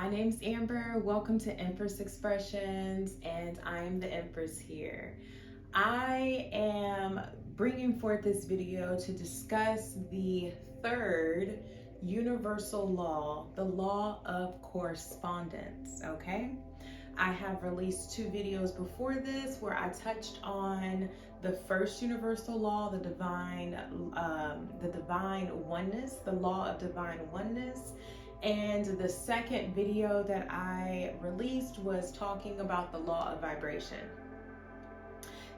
My name's Amber. Welcome to Empress Expressions, and I'm the Empress here. I am bringing forth this video to discuss the third universal law, the law of correspondence, okay? I have released two videos before this where I touched on the first universal law, the divine oneness, the law of divine oneness. And the second video that I released was talking about the law of vibration.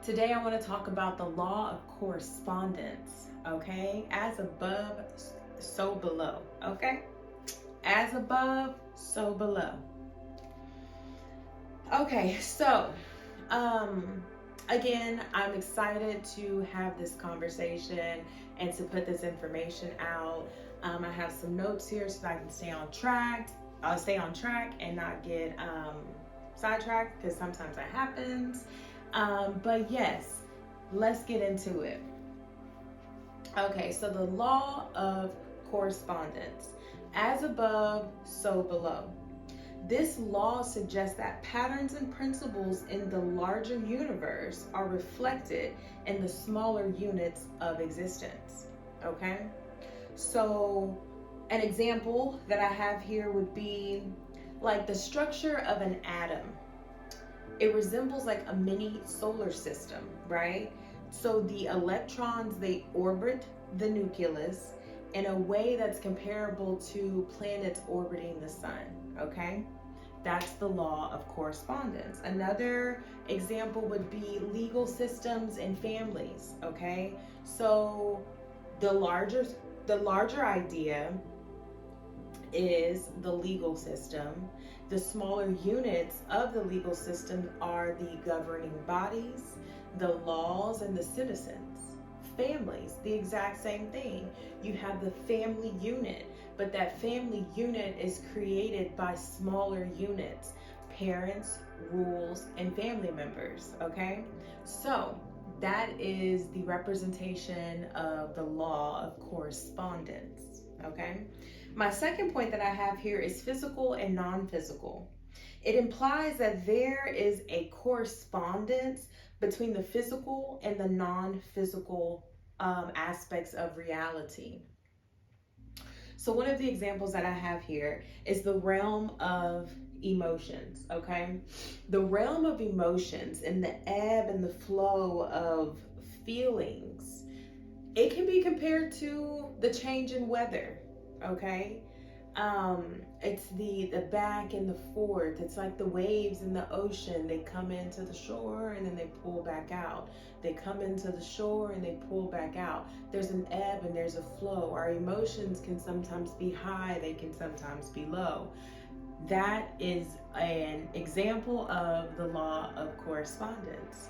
Today I want to talk about the law of correspondence, okay? As above, so below, okay? As above, so below. Okay, so again, I'm excited to have this conversation and to put this information out. I have some notes here so that I can stay on track. I'll stay on track and not get sidetracked, because sometimes that happens. But yes, let's get into it. Okay, so the law of correspondence. As above, so below. This law suggests that patterns and principles in the larger universe are reflected in the smaller units of existence, okay? So an example that I have here would be like the structure of an atom. It resembles like a mini solar system, right? So the electrons, they orbit the nucleus in a way that's comparable to planets orbiting the sun, okay? That's the law of correspondence. Another example would be legal systems and families, okay? So the larger idea is the legal system. The smaller units of the legal system are the governing bodies, the laws, and the citizens. Families, the exact same thing. You have the family unit, but that family unit is created by smaller units, parents, rules, and family members, okay? So that is the representation of the law of correspondence, okay? My second point that I have here is physical and non-physical. It implies that there is a correspondence between the physical and the non-physical aspects of reality. So one of the examples that I have here is the realm of emotions, okay? The realm of emotions and the ebb and the flow of feelings, it can be compared to the change in weather, okay? It's the back and the forth. It's like the waves in the ocean. They come into the shore and then they pull back out. They come into the shore and they pull back out. There's an ebb and there's a flow. Our emotions can sometimes be high, they can sometimes be low. That is an example of the law of correspondence.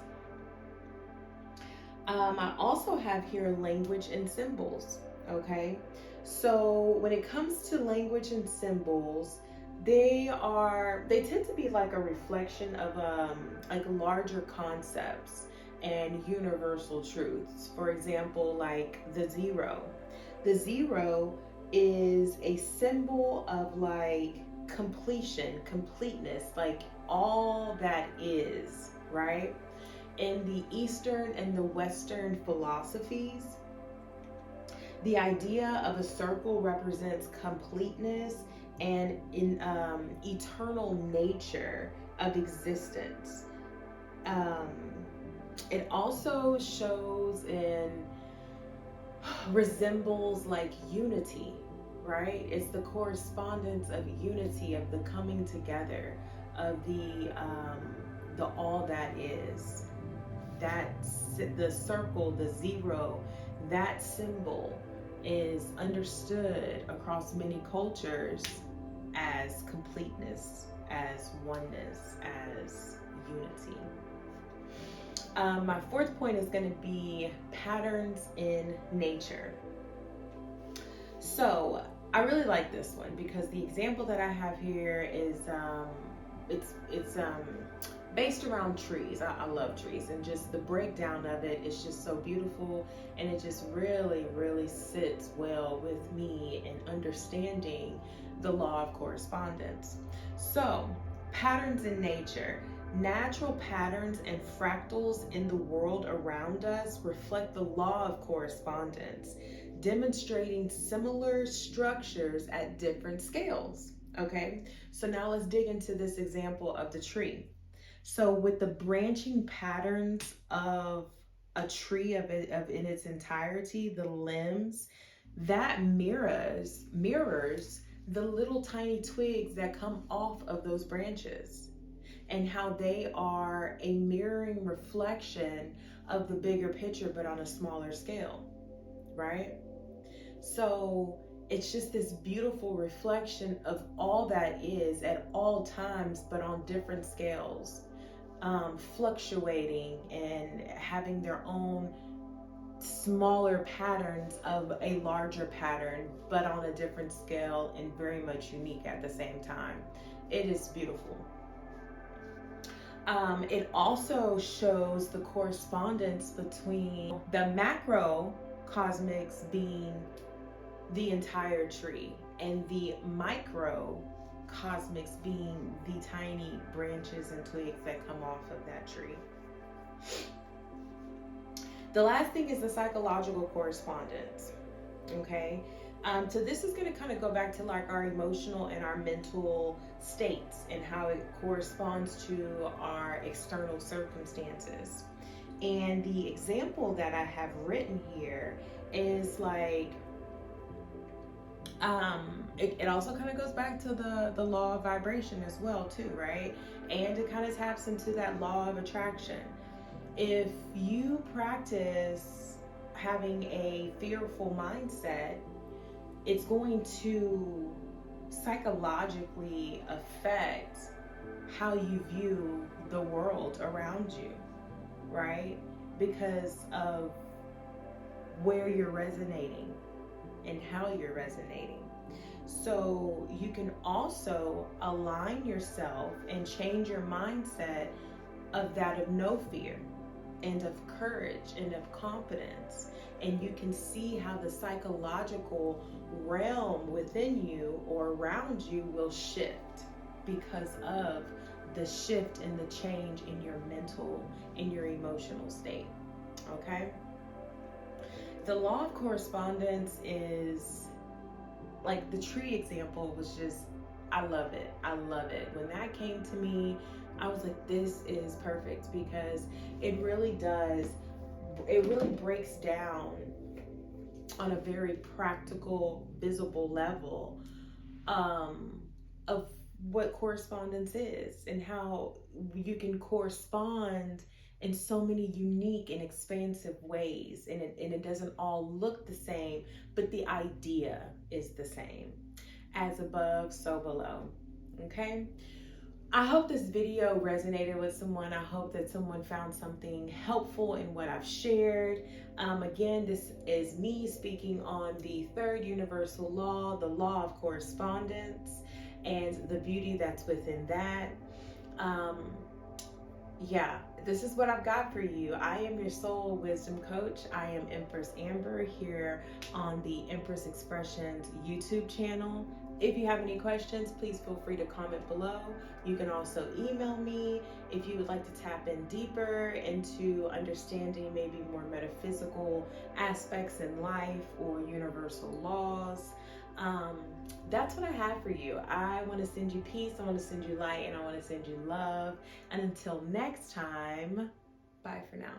I also have here language and symbols, okay? So when it comes to language and symbols, they tend to be like a reflection of like larger concepts and universal truths. For example, like the zero. The zero is a symbol of like completion, completeness, like all that is, right? In the Eastern and the Western philosophies, the idea of a circle represents completeness and in eternal nature of existence. It also shows and resembles like unity, right? It's the correspondence of unity, of the coming together, of the all that is. The circle, the zero, that symbol is understood across many cultures as completeness, as oneness, as unity. My fourth point is going to be patterns in nature. So I really like this one because the example that I have here is it's based around trees. I love trees, and just the breakdown of it is just so beautiful, and it just really, really sits well with me in understanding the law of correspondence. So, patterns in nature. Natural patterns and fractals in the world around us reflect the law of correspondence, demonstrating similar structures at different scales. Okay, so now let's dig into this example of the tree. So with the branching patterns of a tree of in its entirety, the limbs, that mirrors the little tiny twigs that come off of those branches, and how they are a mirroring reflection of the bigger picture, but on a smaller scale, right? So it's just this beautiful reflection of all that is at all times, but on different scales, fluctuating and having their own smaller patterns of a larger pattern, but on a different scale and very much unique at the same time. It is beautiful. It also shows the correspondence between the macrocosmics being the entire tree and the microcosmics being the tiny branches and twigs that come off of that tree. The last thing is the psychological correspondence. Okay. So this is going to kind of go back to like our emotional and our mental states and how it corresponds to our external circumstances. And the example that I have written here is like, it also kind of goes back to the law of vibration as well too, right? And it kind of taps into that law of attraction. If you practice having a fearful mindset, it's going to psychologically affect how you view the world around you, right? Because of where you're resonating and how you're resonating. So you can also align yourself and change your mindset of that of no fear and of courage and of confidence. And you can see how the psychological realm within you or around you will shift because of the shift and the change in your mental and your emotional state. Okay? The law of correspondence is like the tree example was just, I love it. I love it. When that came to me, I was like, this is perfect, because it really breaks down on a very practical, visible level of what correspondence is and how you can correspond in so many unique and expansive ways, and it doesn't all look the same, but the idea is the same. As above, so below. Okay? I hope this video resonated with someone. I hope that someone found something helpful in what I've shared. Again, this is me speaking on the third universal law, the law of correspondence, and the beauty that's within that. Yeah, this is what I've got for you. I am your soul wisdom coach. I am Empress Amber here on the Empress Expressions YouTube channel. If you have any questions, please feel free to comment below. You can also email me if you would like to tap in deeper into understanding maybe more metaphysical aspects in life or universal laws. That's what I have for you. I want to send you peace, I want to send you light, and I want to send you love. And until next time, bye for now.